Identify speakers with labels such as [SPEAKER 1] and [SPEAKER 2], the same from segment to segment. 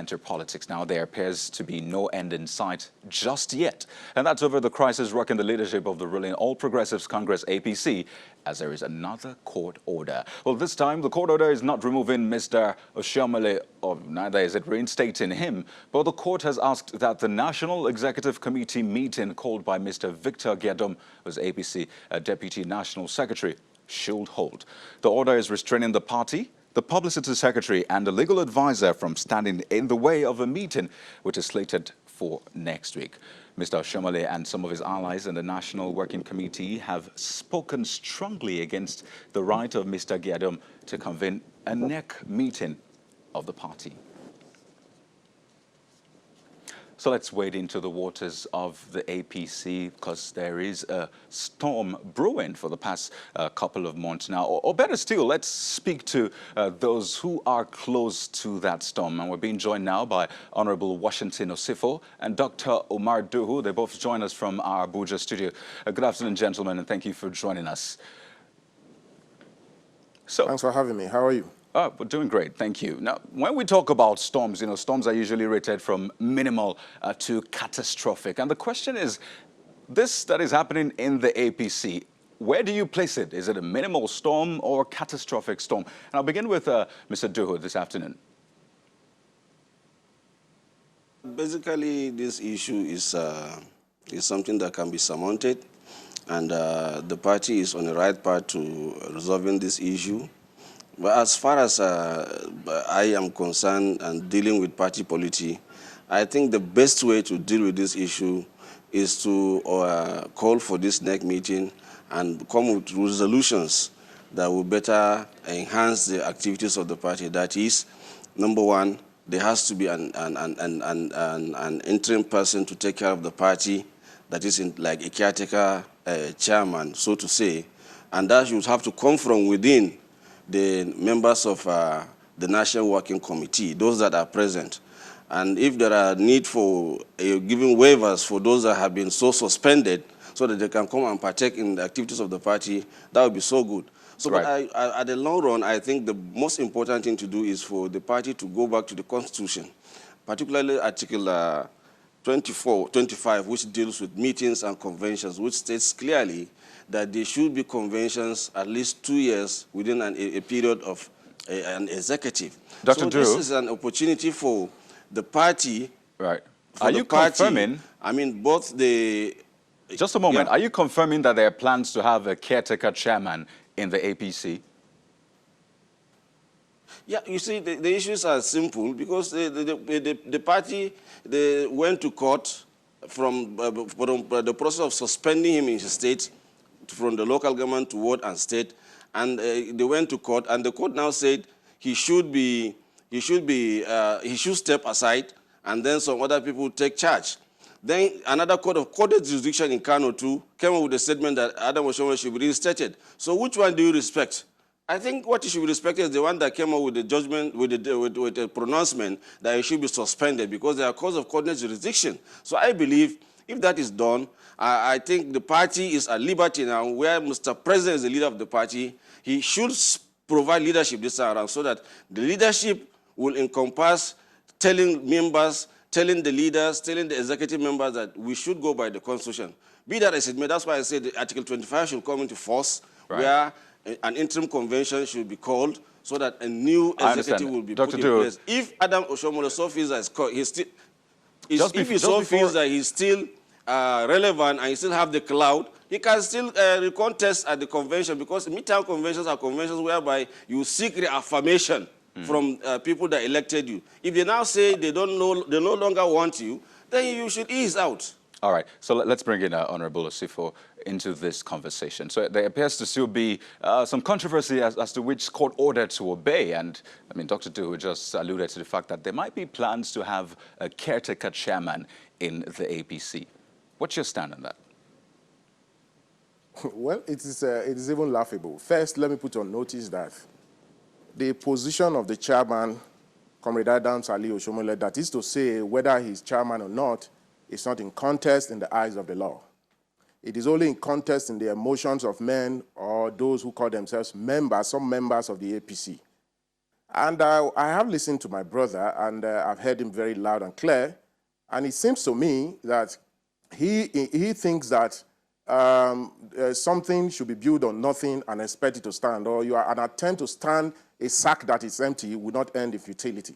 [SPEAKER 1] enter politics. Now, there appears to be no end in sight just yet. And that's over the crisis rocking the leadership of the ruling All Progressives Congress, APC, as there is another court order. Well, this time, the court order is not removing Mr. Oshiomhole, or neither is it reinstating him, but the court has asked that the National Executive Committee meeting called by Mr. Victor Giadom, who's APC Deputy National Secretary, should hold. The order is restraining the party, the publicity secretary and the legal advisor from standing in the way of a meeting which is slated for next week. Mr. Oshiomhole and some of his allies in the National Working Committee have spoken strongly against the right of Mr. Giadom to convene a NEC meeting of the party. So let's wade into the waters of the APC because there is a storm brewing for the past couple of months now. Or better still, let's speak to those who are close to that storm. And we're being joined now by Honorable Washington Osifo and Dr. Omar Duhu. They both join us from our Abuja studio. Good afternoon, gentlemen, and thank you for joining us. So,
[SPEAKER 2] thanks for having me. How are you?
[SPEAKER 1] We're doing great, thank you. Now, when we talk about storms, storms are usually rated from minimal to catastrophic. And the question is, this that is happening in the APC, where do you place it? Is it a minimal storm or catastrophic storm? And I'll begin with Mr. Duhu this afternoon.
[SPEAKER 3] Basically, this issue is something that can be surmounted, and the party is on the right path to resolving this issue. But as far as I am concerned and dealing with party polity, I think the best way to deal with this issue is to call for this NEC meeting and come with resolutions that will better enhance the activities of the party. That is, number one, there has to be an interim person to take care of the party, that is like a caretaker chairman, so to say, and that should have to come from within the members of the National Working Committee, those that are present. And if there are need for giving waivers for those that have been so suspended so that they can come and partake in the activities of the party, that would be so good. So right. But at the long run, I think the most important thing to do is for the party to go back to the Constitution, particularly Article 25, which deals with meetings and conventions, which states clearly that there should be conventions at least 2 years within a period of an executive.
[SPEAKER 1] Dr.
[SPEAKER 3] So
[SPEAKER 1] Drew,
[SPEAKER 3] this is an opportunity for the party.
[SPEAKER 1] Right. Are you confirming?
[SPEAKER 3] I mean, both the...
[SPEAKER 1] Just a moment. Yeah. Are you confirming that there are plans to have a caretaker chairman in the APC?
[SPEAKER 3] Yeah, you see, the issues are simple because the party, they went to court from the process of suspending him in his state, from the local government to ward and state, and they went to court, and the court now said he should step aside, and then some other people take charge. Then another court of jurisdiction in Kano too came up with a statement that Adam Oshiomhole should be reinstated. So which one do you respect? I think what you should be respected is the one that came up with the judgment, with a pronouncement that he should be suspended because they are cause of coordinate jurisdiction. So I believe if that is done, I think the party is at liberty now, where Mr. President is the leader of the party. He should provide leadership this time around so that the leadership will encompass telling members, telling the leaders, telling the executive members that we should go by the Constitution. Be that as it may, that's why I said Article 25 should come into force, right, where an interim convention should be called so that a new executive will be put in place. If Adam Oshiomhole so feels that he's still relevant and he still have the clout, he can still contest at the convention, because midterm conventions are conventions whereby you seek reaffirmation from people that elected you. If they now say they no longer want you, then you should ease out.
[SPEAKER 1] All right, so let's bring in Honorable Osifo into this conversation. So there appears to still be some controversy as to which court order to obey. And I mean, Dr. Duhu just alluded to the fact that there might be plans to have a caretaker chairman in the APC. What's your stand on that?
[SPEAKER 2] Well, it is even laughable. First, let me put on notice that the position of the chairman, Comrade Adam Ali Oshiomhole, that is to say whether he's chairman or not, is not in contest in the eyes of the law. It is only in contest in the emotions of men or those who call themselves members, some members of the APC. And I have listened to my brother, and I've heard him very loud and clear. And it seems to me that he thinks that something should be built on nothing and expect it to stand, or an attempt to stand a sack that is empty will not end in futility.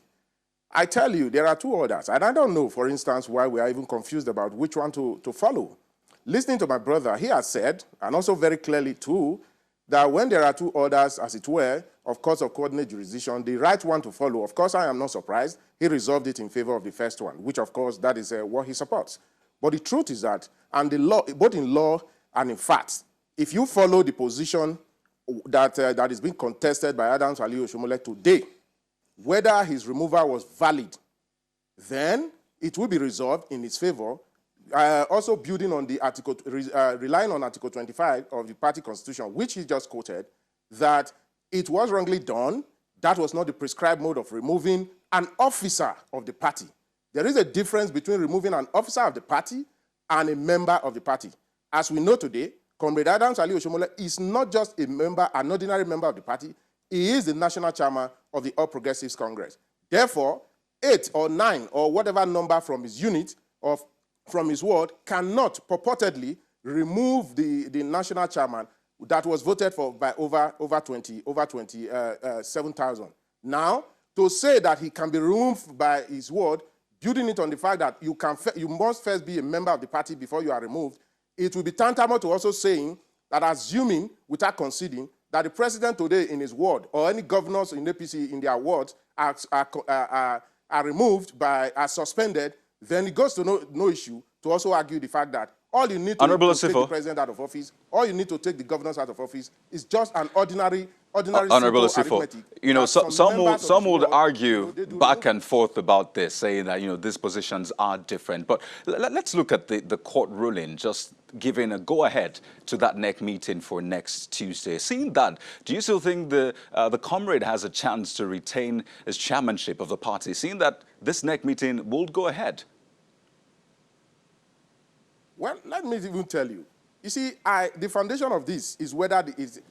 [SPEAKER 2] I tell you, there are two orders, and I don't know, for instance, why we are even confused about which one to follow. Listening to my brother, he has said, and also very clearly too, that when there are two orders, as it were, of course, of coordinate jurisdiction, the right one to follow, of course, I am not surprised, he resolved it in favor of the first one, which, of course, that is what he supports. But the truth is that, and the law, both in law and in fact, if you follow the position that is being contested by Adams Aliyu Oshomole today, whether his removal was valid, then it will be resolved in his favor. Also building on the article, relying on Article 25 of the party constitution, which he just quoted, that it was wrongly done. That was not the prescribed mode of removing an officer of the party. There is a difference between removing an officer of the party and a member of the party. As we know today, Comrade Adams Aliyu Oshomole is not just a member, an ordinary member of the party. He is the national chairman of the All Progressives Congress. Therefore, 8 or 9 or whatever number from his unit or from his ward cannot purportedly remove the national chairman that was voted for by over 27,000. Now, to say that he can be removed by his ward, building it on the fact that you must first be a member of the party before you are removed, it will be tantamount to also saying that, assuming without conceding, that the president today in his ward or any governors in APC in their wards are removed are suspended, then it goes to no issue to also argue the fact that all you need to take the president out of office, all you need to take the governors out of office is just an ordinary
[SPEAKER 1] Honorable
[SPEAKER 2] simple
[SPEAKER 1] Sifo, you know, some would argue back and forth about this, saying that, you know, these positions are different. But let's look at the court ruling, just giving a go-ahead to that NEC meeting for next Tuesday. Seeing that, do you still think the comrade has a chance to retain his chairmanship of the party, seeing that this NEC meeting will go ahead?
[SPEAKER 2] Well, let me even tell you. You see, the foundation of this is whether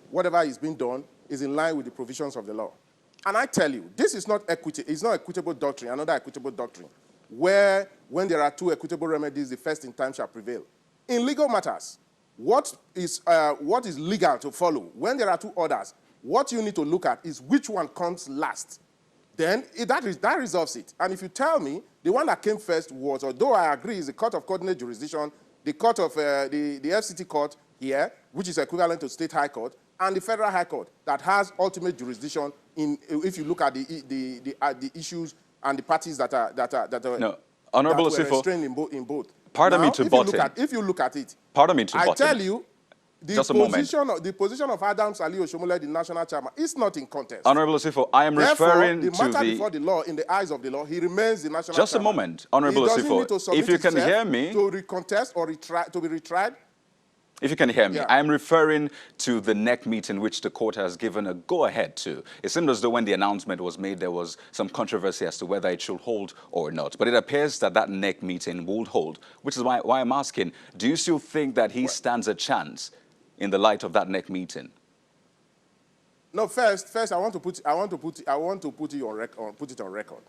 [SPEAKER 2] whatever is being done is in line with the provisions of the law. And I tell you, this is not equity. It's not equitable doctrine, another equitable doctrine, where when there are two equitable remedies, the first in time shall prevail. In legal matters, what is legal to follow? When there are two orders, what you need to look at is which one comes last. Then that resolves it. And if you tell me the one that came first was, although I agree, is the Court of Coordinate Jurisdiction, the court of the FCT court here, which is equivalent to State High Court, and the Federal High Court that has ultimate jurisdiction in, if you look at the issues and the parties that are
[SPEAKER 1] no, Honorable
[SPEAKER 2] that were
[SPEAKER 1] Sifo,
[SPEAKER 2] restrained in both.
[SPEAKER 1] Pardon me to butt in.
[SPEAKER 2] If you look at it,
[SPEAKER 1] pardon me to butt in.
[SPEAKER 2] I tell you, the position of Adams Aliyu Oshomole, the national chairman, is not in contest.
[SPEAKER 1] Honorable Sifo, I am referring to
[SPEAKER 2] the matter before the law, in the eyes of the law, he remains the national
[SPEAKER 1] Just
[SPEAKER 2] chairman.
[SPEAKER 1] A moment, Honorable Sifo, if you can hear me,
[SPEAKER 2] to recontest or to be retried.
[SPEAKER 1] If you can hear me,
[SPEAKER 2] yeah.
[SPEAKER 1] I am referring to the NEC meeting which the court has given a go-ahead to. It seemed as though when the announcement was made, there was some controversy as to whether it should hold or not. But it appears that that NEC meeting will hold, which is why I'm asking, do you still think that he stands a chance in the light of that NEC meeting?
[SPEAKER 2] No, first, I want to put it on record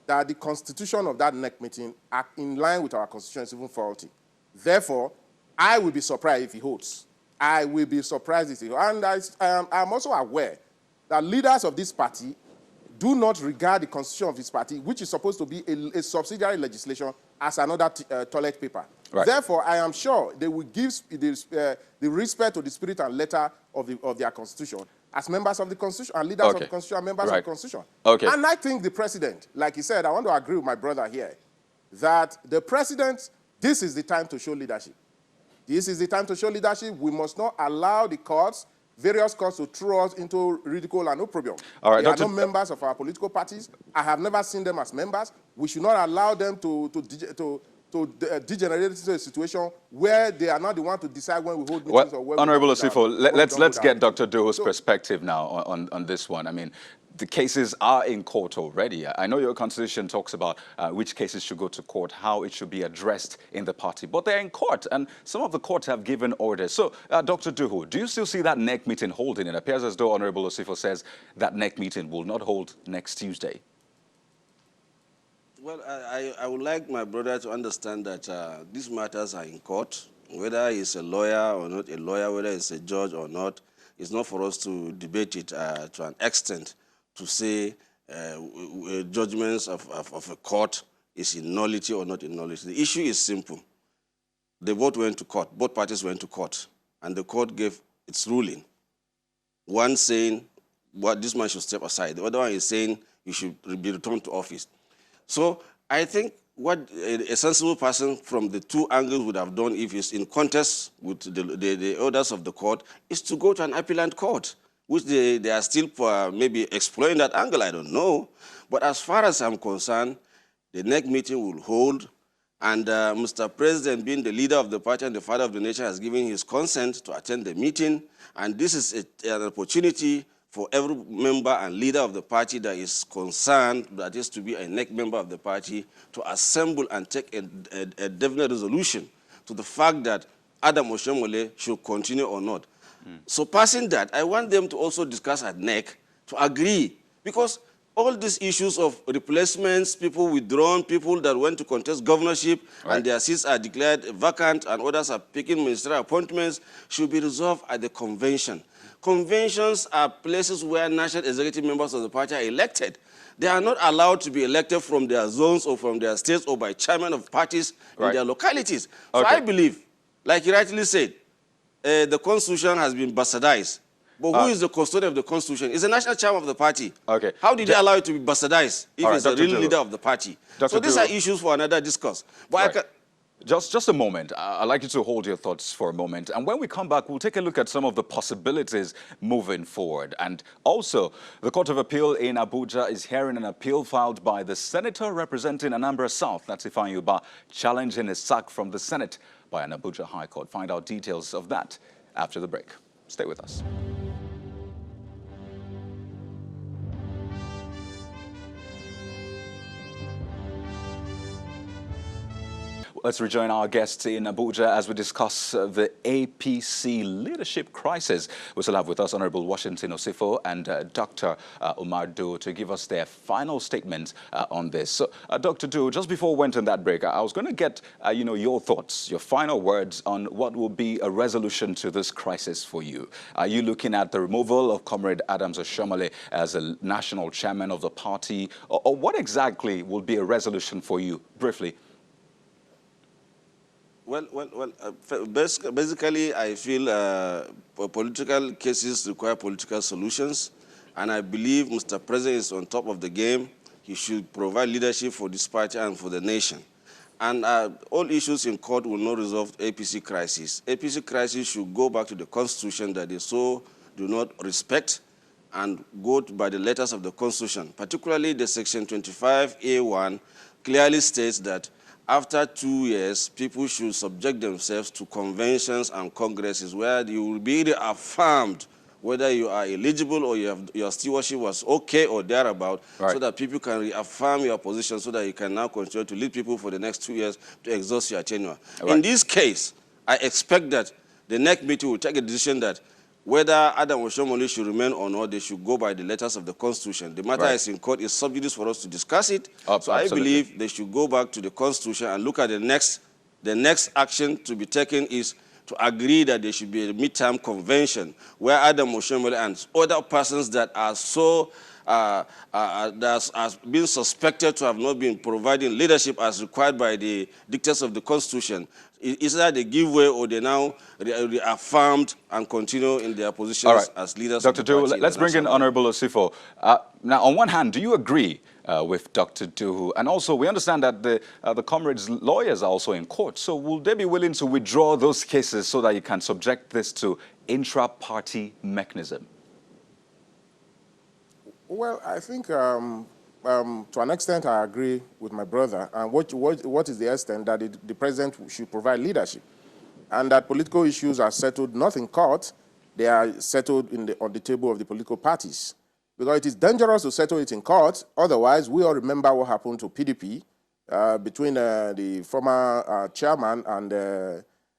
[SPEAKER 2] that the constitution of that NEC meeting are in line with our constitution is even faulty. Therefore, I will be surprised if he holds. I will be surprised if he holds. And I'm also aware that leaders of this party do not regard the constitution of this party, which is supposed to be a subsidiary legislation, as another toilet paper. Right. Therefore, I am sure they will give the respect to the spirit and letter of their constitution as members of the constitution and leaders of the constitution and members of the constitution. And I think the president, like he said, I want to agree with my brother here, that the president, this is the time to show leadership. This is the time to show leadership. We must not allow the courts, various courts, to throw us into ridicule and opprobrium. All right, they are not members of our political parties. I have never seen them as members. We should not allow them to degenerate into a situation where they are not the one to decide when we hold meetings or when
[SPEAKER 1] Honorable Sifo, let's get Dr. Doho's perspective now on this one. I mean, the cases are in court already. I know your constitution talks about which cases should go to court, how it should be addressed in the party, but they're in court, and some of the courts have given orders. So, Dr. Duhu, do you still see that NEC meeting holding? It appears as though Honorable Osifo says that NEC meeting will not hold next Tuesday.
[SPEAKER 3] Well, I would like my brother to understand that these matters are in court. Whether he's a lawyer or not a lawyer, whether he's a judge or not, it's not for us to debate it to an extent to say judgments of a court is in nullity or not in nullity. The issue is simple. They both went to court. Both parties went to court, and the court gave its ruling. One saying, this man should step aside. The other one is saying you should be returned to office. So I think what a sensible person from the two angles would have done if he's in contest with the orders of the court is to go to an appellant court, which they are still maybe exploring that angle, I don't know. But as far as I'm concerned, the next meeting will hold, and Mr. President, being the leader of the party and the father of the nation, has given his consent to attend the meeting, and this is an opportunity for every member and leader of the party that is concerned, that is to be a NEC member of the party, to assemble and take a definite resolution to the fact that Adam Oshomole should continue or not. So passing that, I want them to also discuss at NEC to agree, because all these issues of replacements, people withdrawn, people that went to contest governorship, and their seats are declared vacant and others are picking ministerial appointments, should be resolved at the convention. Conventions are places where national executive members of the party are elected. They are not allowed to be elected from their zones or from their states or by chairmen of parties in their localities. So I believe, like you rightly said, the Constitution has been bastardized. But who is the custodian of the Constitution? It's the national chairman of the party. Okay. How did they allow it to be bastardized if it's the real leader of the party? So these are issues for another discourse. But
[SPEAKER 1] Just a moment. I'd like you to hold your thoughts for a moment. And when we come back, we'll take a look at some of the possibilities moving forward. And also, the Court of Appeal in Abuja is hearing an appeal filed by the senator representing Anambra South, that's Ifeanyi Ubah, challenging his sack from the Senate by an Abuja High Court. Find out details of that after the break. Stay with us. Let's rejoin our guests in Abuja as we discuss the APC leadership crisis. We still have with us Honorable Washington Osifo and Dr. Umar Do to give us their final statements on this. So, Dr. Do, just before we went on that break, I was going to get your thoughts, your final words on what will be a resolution to this crisis for you. Are you looking at the removal of Comrade Adams Oshomole as a national chairman of the party, or what exactly will be a resolution for you, briefly?
[SPEAKER 3] Basically, I feel political cases require political solutions, and I believe Mr. President is on top of the game. He should provide leadership for this party and for the nation. And all issues in court will not resolve APC crisis. APC crisis should go back to the Constitution that they so do not respect and go by the letters of the Constitution. Particularly the Section 25A1 clearly states that after 2 years, people should subject themselves to conventions and congresses where you will be reaffirmed whether you are eligible or your stewardship was okay or thereabout, so that people can reaffirm your position so that you can now continue to lead people for the next 2 years to exhaust your tenure. In this case, I expect that the next meeting will take a decision that whether Adam Oshomole should remain or not, they should go by the letters of the Constitution. The matter is in court. It's subjudice for us to discuss it. So I believe they should go back to the Constitution and look at the next action to be taken is to agree that there should be a midterm convention where Adam Oshomole and other persons that are so that are being suspected to have not been providing leadership as required by the dictates of the Constitution, is that they give way or they now reaffirmed and continue in their positions as leaders
[SPEAKER 1] Dr.
[SPEAKER 3] of the party?
[SPEAKER 1] Duhu, let's bring in Honorable Osifo. Now, on one hand, do you agree with Dr. Duhu? And also, we understand that the comrades' lawyers are also in court. So will they be willing to withdraw those cases so that you can subject this to intra-party mechanism?
[SPEAKER 2] Well, I think to an extent I agree with my brother. And what is the extent that the president should provide leadership, and that political issues are settled not in court, they are settled on the table of the political parties. because it is dangerous to settle it in court. Otherwise, we all remember what happened to PDP between the former chairman and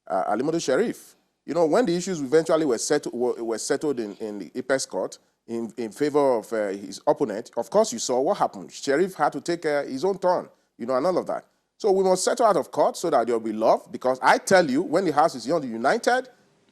[SPEAKER 2] Alimodu Sheriff. You know, when the issues eventually were settled in the apex court in favor of his opponent, of course you saw what happened. Sheriff had to take his own turn, you know, and all of that. So we must settle out of court so that there will be love, because I tell you, when the House is united,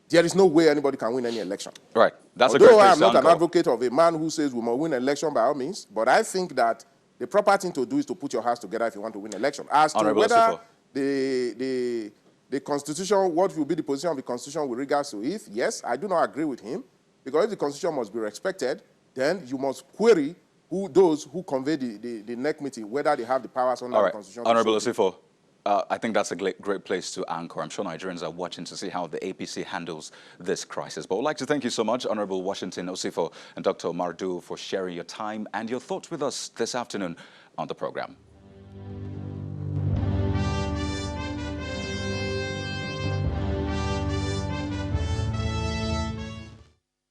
[SPEAKER 2] there is no way anybody can win any election.
[SPEAKER 1] Right. That's a great place
[SPEAKER 2] I'm not
[SPEAKER 1] to
[SPEAKER 2] an advocate of a man who says we must win an election by all means, but I think that the proper thing to do is to put your house together if you want to win an election. As to whether the Constitution, what will be the position of the Constitution with regards to it, yes, I do not agree with him, because if the Constitution must be respected, then you must query those who convey the NEC meeting, whether they have the powers under the Constitution.
[SPEAKER 1] Honorable Osifo, I think that's a great place to anchor. I'm sure Nigerians are watching to see how the APC handles this crisis. But I'd like to thank you so much, Honorable Washington Osifo and Dr. Mardu, for sharing your time and your thoughts with us this afternoon on the program.